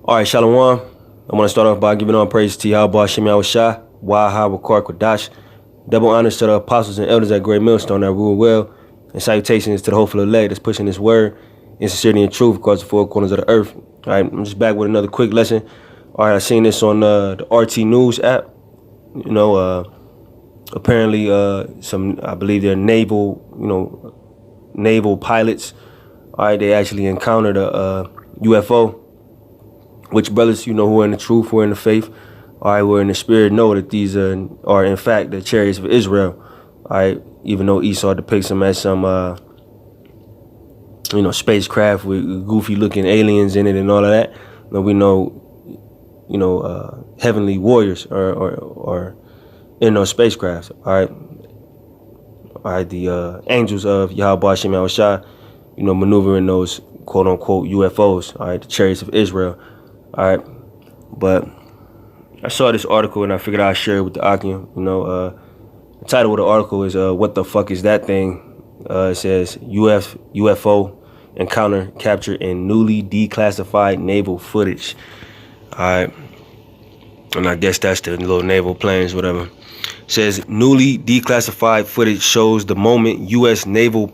All right, Shalom. I want to start off by giving all praise to Yahweh Shem Yahushua, Waha Wakar Kodash. Double honors to the apostles and elders at Great Millstone that rule well, and salutations to the hopeful elect that's pushing this word in sincerity and truth across the four corners of the earth. All right, I'm just back with another quick lesson. All right, I seen this on the RT News app. You know, apparently I believe they're naval pilots. All right, they actually encountered a UFO. Which brothers, who are in the truth, who are in the faith, all right, who are in the spirit, know that these are in fact the chariots of Israel. All right, even though Esau depicts them as some, spacecraft with goofy-looking aliens in it and all of that, but we know, heavenly warriors are in those spacecrafts. All right, the angels of Yahweh Shem Yahushua, maneuvering those quote-unquote UFOs. All right, the chariots of Israel. All right, but I saw this article and I figured I'd share it with the Akim. The title of the article is "What the fuck is that thing?" It says UFO encounter captured in newly declassified naval footage. All right, and I guess that's the little naval planes, whatever. It says newly declassified footage shows the moment U.S. Navy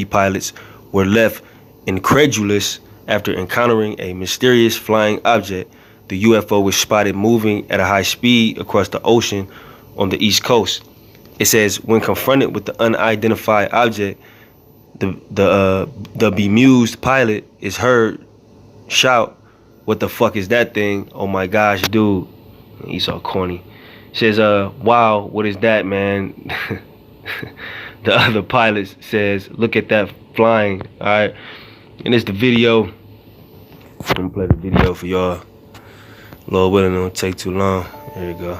pilots were left incredulous after encountering a mysterious flying object. The UFO was spotted moving at a high speed across the ocean on the East Coast. It says when confronted with the unidentified object, the bemused pilot is heard shout, "What the fuck is that thing? Oh my gosh, dude." He's all corny. Says, "Wow, what is that, man?" The other pilot says, "Look at that flying." All right. And it's the video. I'm gonna play the video for y'all. Lord willing, it won't take too long. There you go.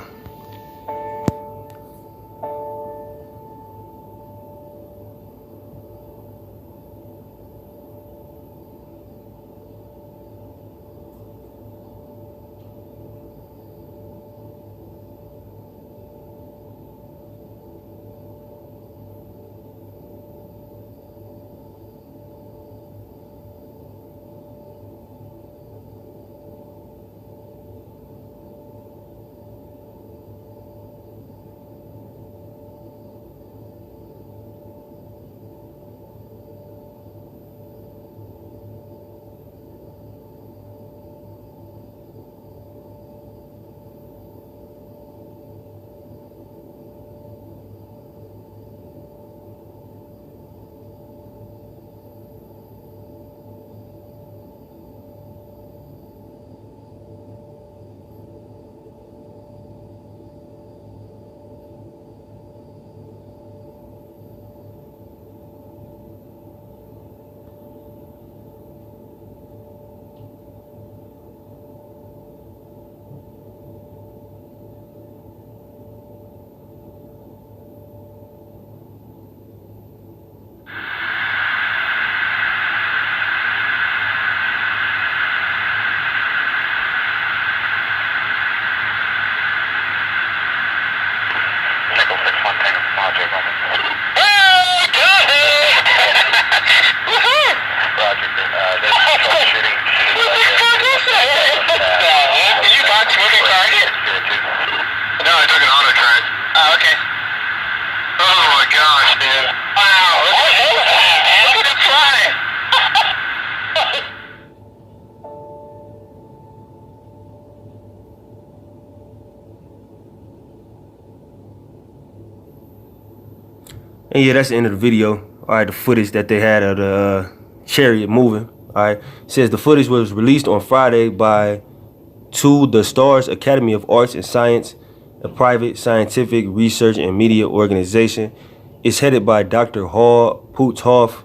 And yeah, that's the end of the video. All right, the footage that they had of the chariot moving. All right, it says the footage was released on Friday by the Stars Academy of Arts and Science, a private scientific research and media organization. It's headed by Dr. Hall Puthoff,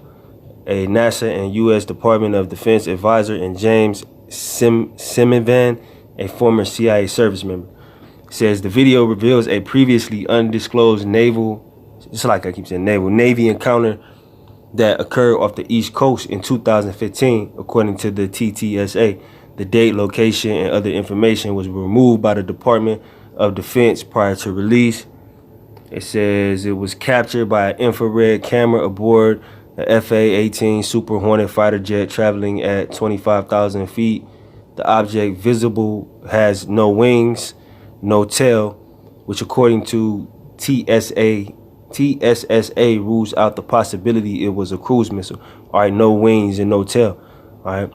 a NASA and U.S. Department of Defense advisor, and James Simivan, a former CIA service member. It says the video reveals a previously undisclosed Navy encounter that occurred off the East Coast in 2015, according to the TTSA. The date, location, and other information was removed by the Department of Defense prior to release. It says it was captured by an infrared camera aboard the FA-18 Super Hornet fighter jet traveling at 25,000 feet. The object visible has no wings, no tail, which according to TSSA rules out the possibility it was a cruise missile. All right, no wings and no tail. All right.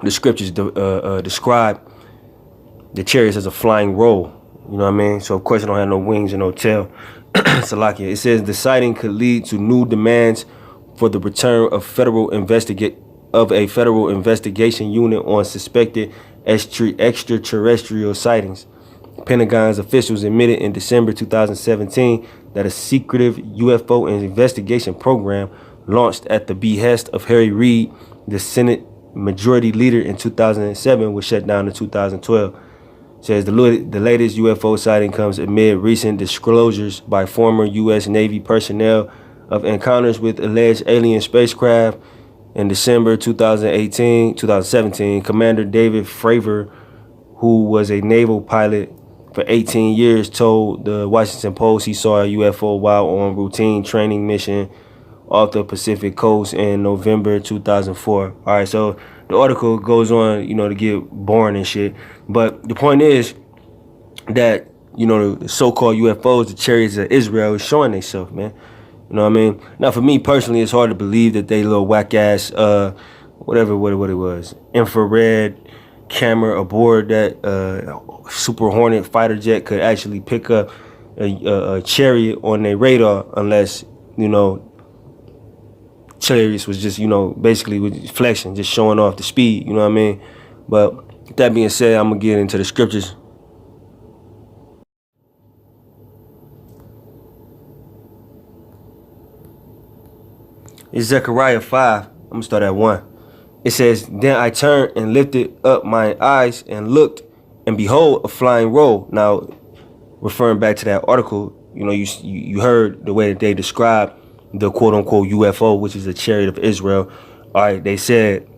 The scriptures describe the chariots as a flying roll. You know what I mean? So of course it don't have no wings and no tail. Salakia. It says the sighting could lead to new demands for the return of a federal investigation unit on suspected extraterrestrial sightings. Pentagon's officials admitted in December 2017 that a secretive UFO investigation program launched at the behest of Harry Reid, the Senate Majority Leader, in 2007 was shut down in 2012. Says the latest UFO sighting comes amid recent disclosures by former U.S. Navy personnel of encounters with alleged alien spacecraft. In December 2017, Commander David Fravor, who was a naval pilot for 18 years, told the Washington Post he saw a UFO while on routine training mission off the Pacific coast in November 2004. All right, so the article goes on, to get boring and shit. But the point is that, the so-called UFOs, the chariots of Israel, is showing themselves, man. You know what I mean? Now, for me personally, it's hard to believe that they little whack-ass, whatever what it was, infrared camera aboard that Super Hornet fighter jet could actually pick up a chariot on their radar, unless, chariots was just, basically with flexing, just showing off the speed, you know what I mean? But with that being said, I'm going to get into the scriptures. It's Zechariah 5. I'm going to start at 1. It says, then I turned and lifted up my eyes and looked, and behold, a flying roll. Now, referring back to that article, you heard the way that they described the quote-unquote UFO, which is a chariot of Israel. All right, they said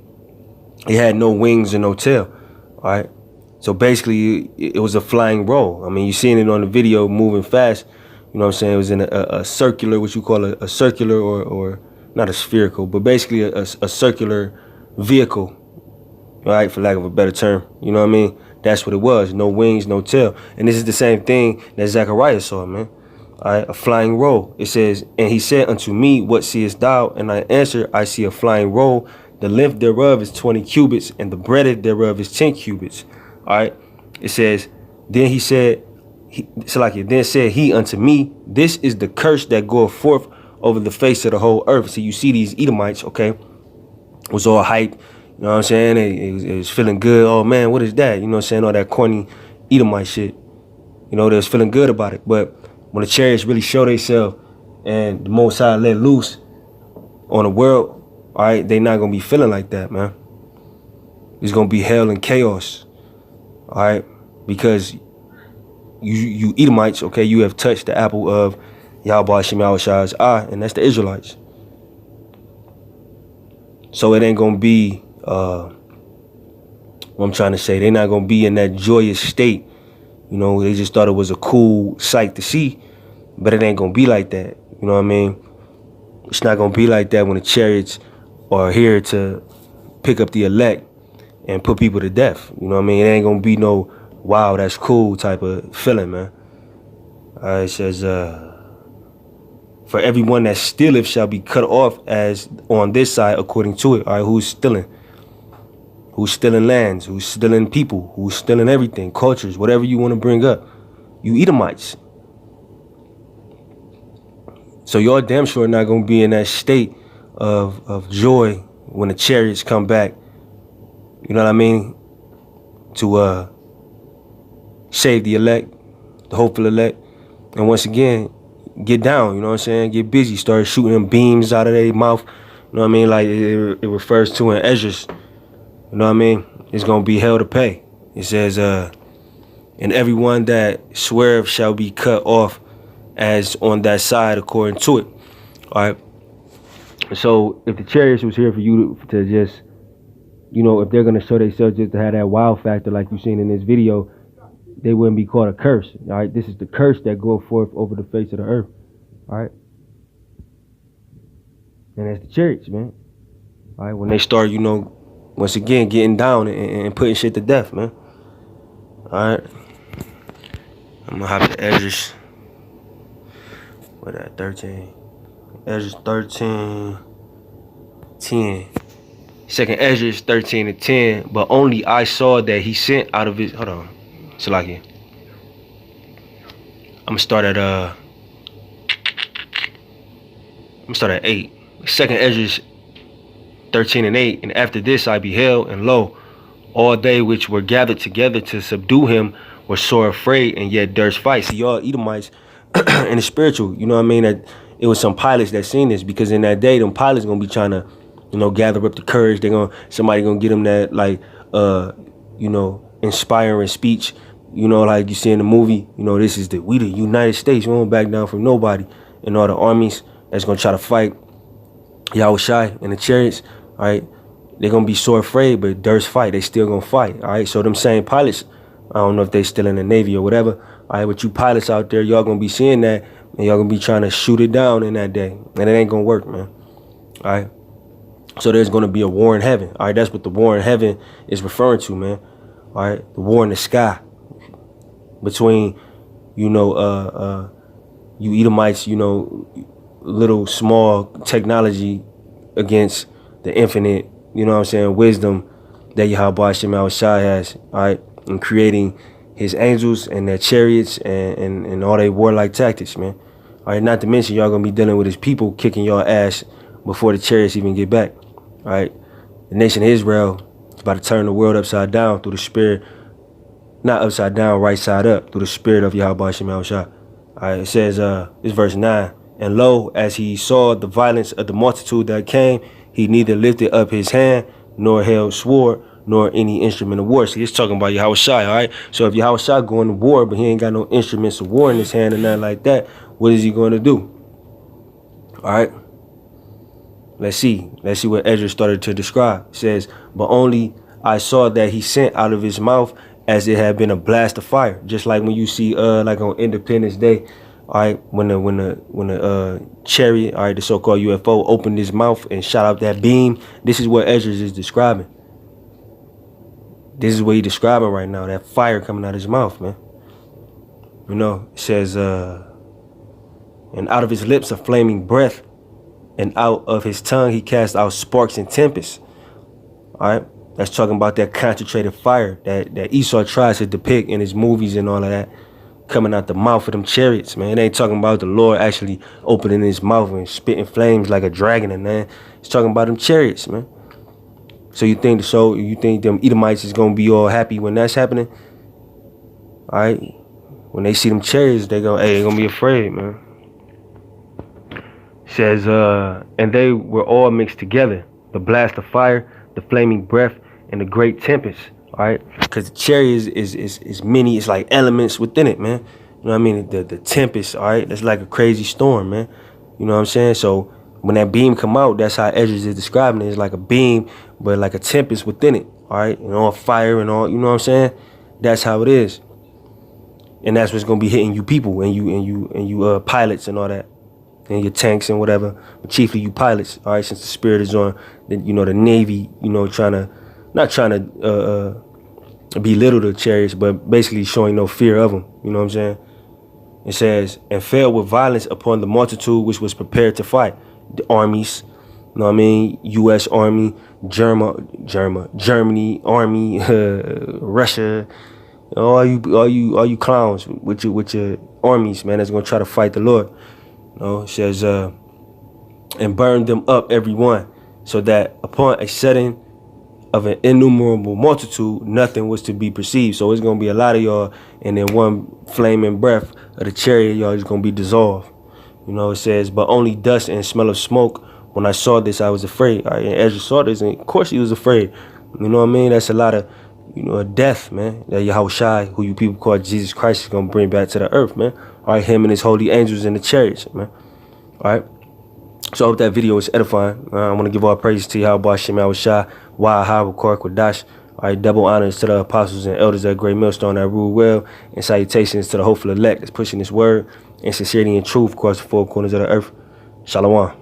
it had no wings and no tail. All right, so basically it was a flying roll. I mean, you seen it on the video moving fast. You know what I'm saying? It was in a circular, what you call a circular or not a spherical, but basically a circular vehicle, right, for lack of a better term. You know what I mean? That's what it was. No wings, no tail. And this is the same thing that Zechariah saw, man. All right, a flying roll. It says, and he said unto me, what seest thou? And I answered, I see a flying roll. The length thereof is 20 cubits, and the breadth thereof is 10 cubits. All right. It says, then said he unto me, this is the curse that goeth forth over the face of the whole earth. So you see these Edomites, okay, was all hype. You know what I'm saying? It was feeling good. Oh man, what is that? You know what I'm saying? All that corny Edomite shit. They was feeling good about it. But when the chariots really show themselves and the Most High let loose on the world, all right, they not going to be feeling like that, man. It's going to be hell and chaos, all right? Because you Edomites, okay, you have touched the apple of Yahweh Shem Yahweh's eye, and that's the Israelites. So it ain't going to be, what I'm trying to say, they're not going to be in that joyous state. They just thought it was a cool sight to see, but it ain't going to be like that. You know what I mean? It's not going to be like that when the chariots are here to pick up the elect and put people to death. You know what I mean? It ain't going to be no, wow, that's cool type of feeling, man. It says, for everyone that stealeth shall be cut off as on this side according to it. All right, who's stealing? Who's stealing lands? Who's stealing people? Who's stealing everything? Cultures, whatever you want to bring up. You Edomites. So y'all damn sure not going to be in that state of joy when the chariots come back. You know what I mean? To save the elect, the hopeful elect. And once again, get down, you know what I'm saying? Get busy. Start shooting them beams out of their mouth. You know what I mean? Like it refers to in Esdras. You know what I mean? It's going to be hell to pay. It says, and everyone that sweareth shall be cut off as on that side according to it. All right. So if the chariots was here for you to just, if they're going to show themselves just to have that wow factor like you've seen in this video, they wouldn't be called a curse. All right. This is the curse that go forth over the face of the earth. All right. And that's the chariots, man. All right. When they start, once again, getting down and putting shit to death, man. Alright. I'm gonna hop to Ezra's. What that, 13? Ezra's 13, 10. Second Ezra's 13 and 10. But only I saw that he sent out of his. Hold on. Salaki. I'm gonna start at 8. Second Ezra's 13 and 8. And after this I beheld, and lo, all they which were gathered together to subdue him were sore afraid, and yet durst fight. See, y'all Edomites in the spiritual, you know what I mean? That it was some pilots that seen this, because in that day, them pilots gonna be trying to, you know, gather up the courage. Somebody gonna get them that, like, you know, inspiring speech. You know, like you see in the movie, you know, we the United States. We won't back down from nobody. And all the armies that's gonna try to fight Yahushai and the chariots, all right, they're gonna be sore afraid, but durst fight. They still gonna fight, all right? So them same pilots, I don't know if they still in the Navy or whatever, all right, but you pilots out there, y'all gonna be seeing that, and y'all gonna be trying to shoot it down in that day. And it ain't gonna work, man, all right? So there's gonna be a war in heaven, all right? That's what the war in heaven is referring to, man, all right? The war in the sky between, you know, you Edomites, you know, little small technology against the infinite, you know what I'm saying, wisdom that Yahweh Shem Shai has, all right, in creating his angels and their chariots and all their warlike tactics, man. All right, not to mention y'all gonna be dealing with his people kicking y'all ass before the chariots even get back. All right, the nation of Israel is about to turn the world upside down through the spirit, not upside down, right side up, through the spirit of Yahweh Shem Shai. All right, it says, it's verse 9. And lo, as he saw the violence of the multitude that came, he neither lifted up his hand, nor held sword, nor any instrument of war. See, it's talking about Yahushai, all right? So if Yahushai going to war, but he ain't got no instruments of war in his hand and nothing like that, what is he going to do? All right? Let's see. Let's see what Ezra started to describe. It says, but only I saw that he sent out of his mouth as it had been a blast of fire. Just like when you see, like on Independence Day, all right, when the chariot, all right, the so-called UFO opened his mouth and shot out that beam. This is what Ezra is describing. This is what he's describing right now, that fire coming out of his mouth, man. You know, it says, and out of his lips a flaming breath, and out of his tongue he cast out sparks and tempests. All right, that's talking about that concentrated fire that Esau tries to depict in his movies and all of that, coming out the mouth of them chariots, man. It ain't talking about the Lord actually opening his mouth and spitting flames like a dragon, and man, it's talking about them chariots, man. So you think them Edomites is gonna be all happy when that's happening? All right, when they see them chariots, they gonna be afraid, man. It says, and they were all mixed together, the blast of fire, the flaming breath, and the great tempest. All right, because the chariot is many, it's like elements within it, man. You know what I mean? The tempest, all right, that's like a crazy storm, man. You know what I'm saying? So when that beam come out, that's how Ezra is describing it. It's like a beam, but like a tempest within it, all right, and all fire and all, you know what I'm saying? That's how it is, and that's what's gonna be hitting you people and you pilots and all that, and your tanks and whatever, but chiefly you pilots, all right, since the spirit is on, you know, the Navy, you know, not trying to belittle the chariots, but basically showing no fear of them. You know what I'm saying? It says, and fell with violence upon the multitude which was prepared to fight. The armies, you know what I mean? U.S. Army, Germany Army, Russia, all you clowns with your armies, man, that's gonna try to fight the Lord. You know, it says, and burned them up every one, so that upon a setting of an innumerable multitude, nothing was to be perceived. So it's gonna be a lot of y'all, and then one flaming breath of the chariot, y'all is gonna be dissolved. You know, it says, but only dust and smell of smoke. When I saw this, I was afraid. All right, and Ezra saw this, and of course he was afraid. You know what I mean? That's a lot of, you know, a death, man. That Yahushai, who you people call Jesus Christ, is gonna bring back to the earth, man. All right, him and his holy angels in the chariots, man. All right. So I hope that video was edifying. I want to give all praise to Yahweh Shem Yahushai, Wahab Quadash. All right, double honors to the apostles and elders of Great Millstone that rule well, and salutations to the hopeful elect that's pushing this word and sincerity and truth across the four corners of the earth. Shalom.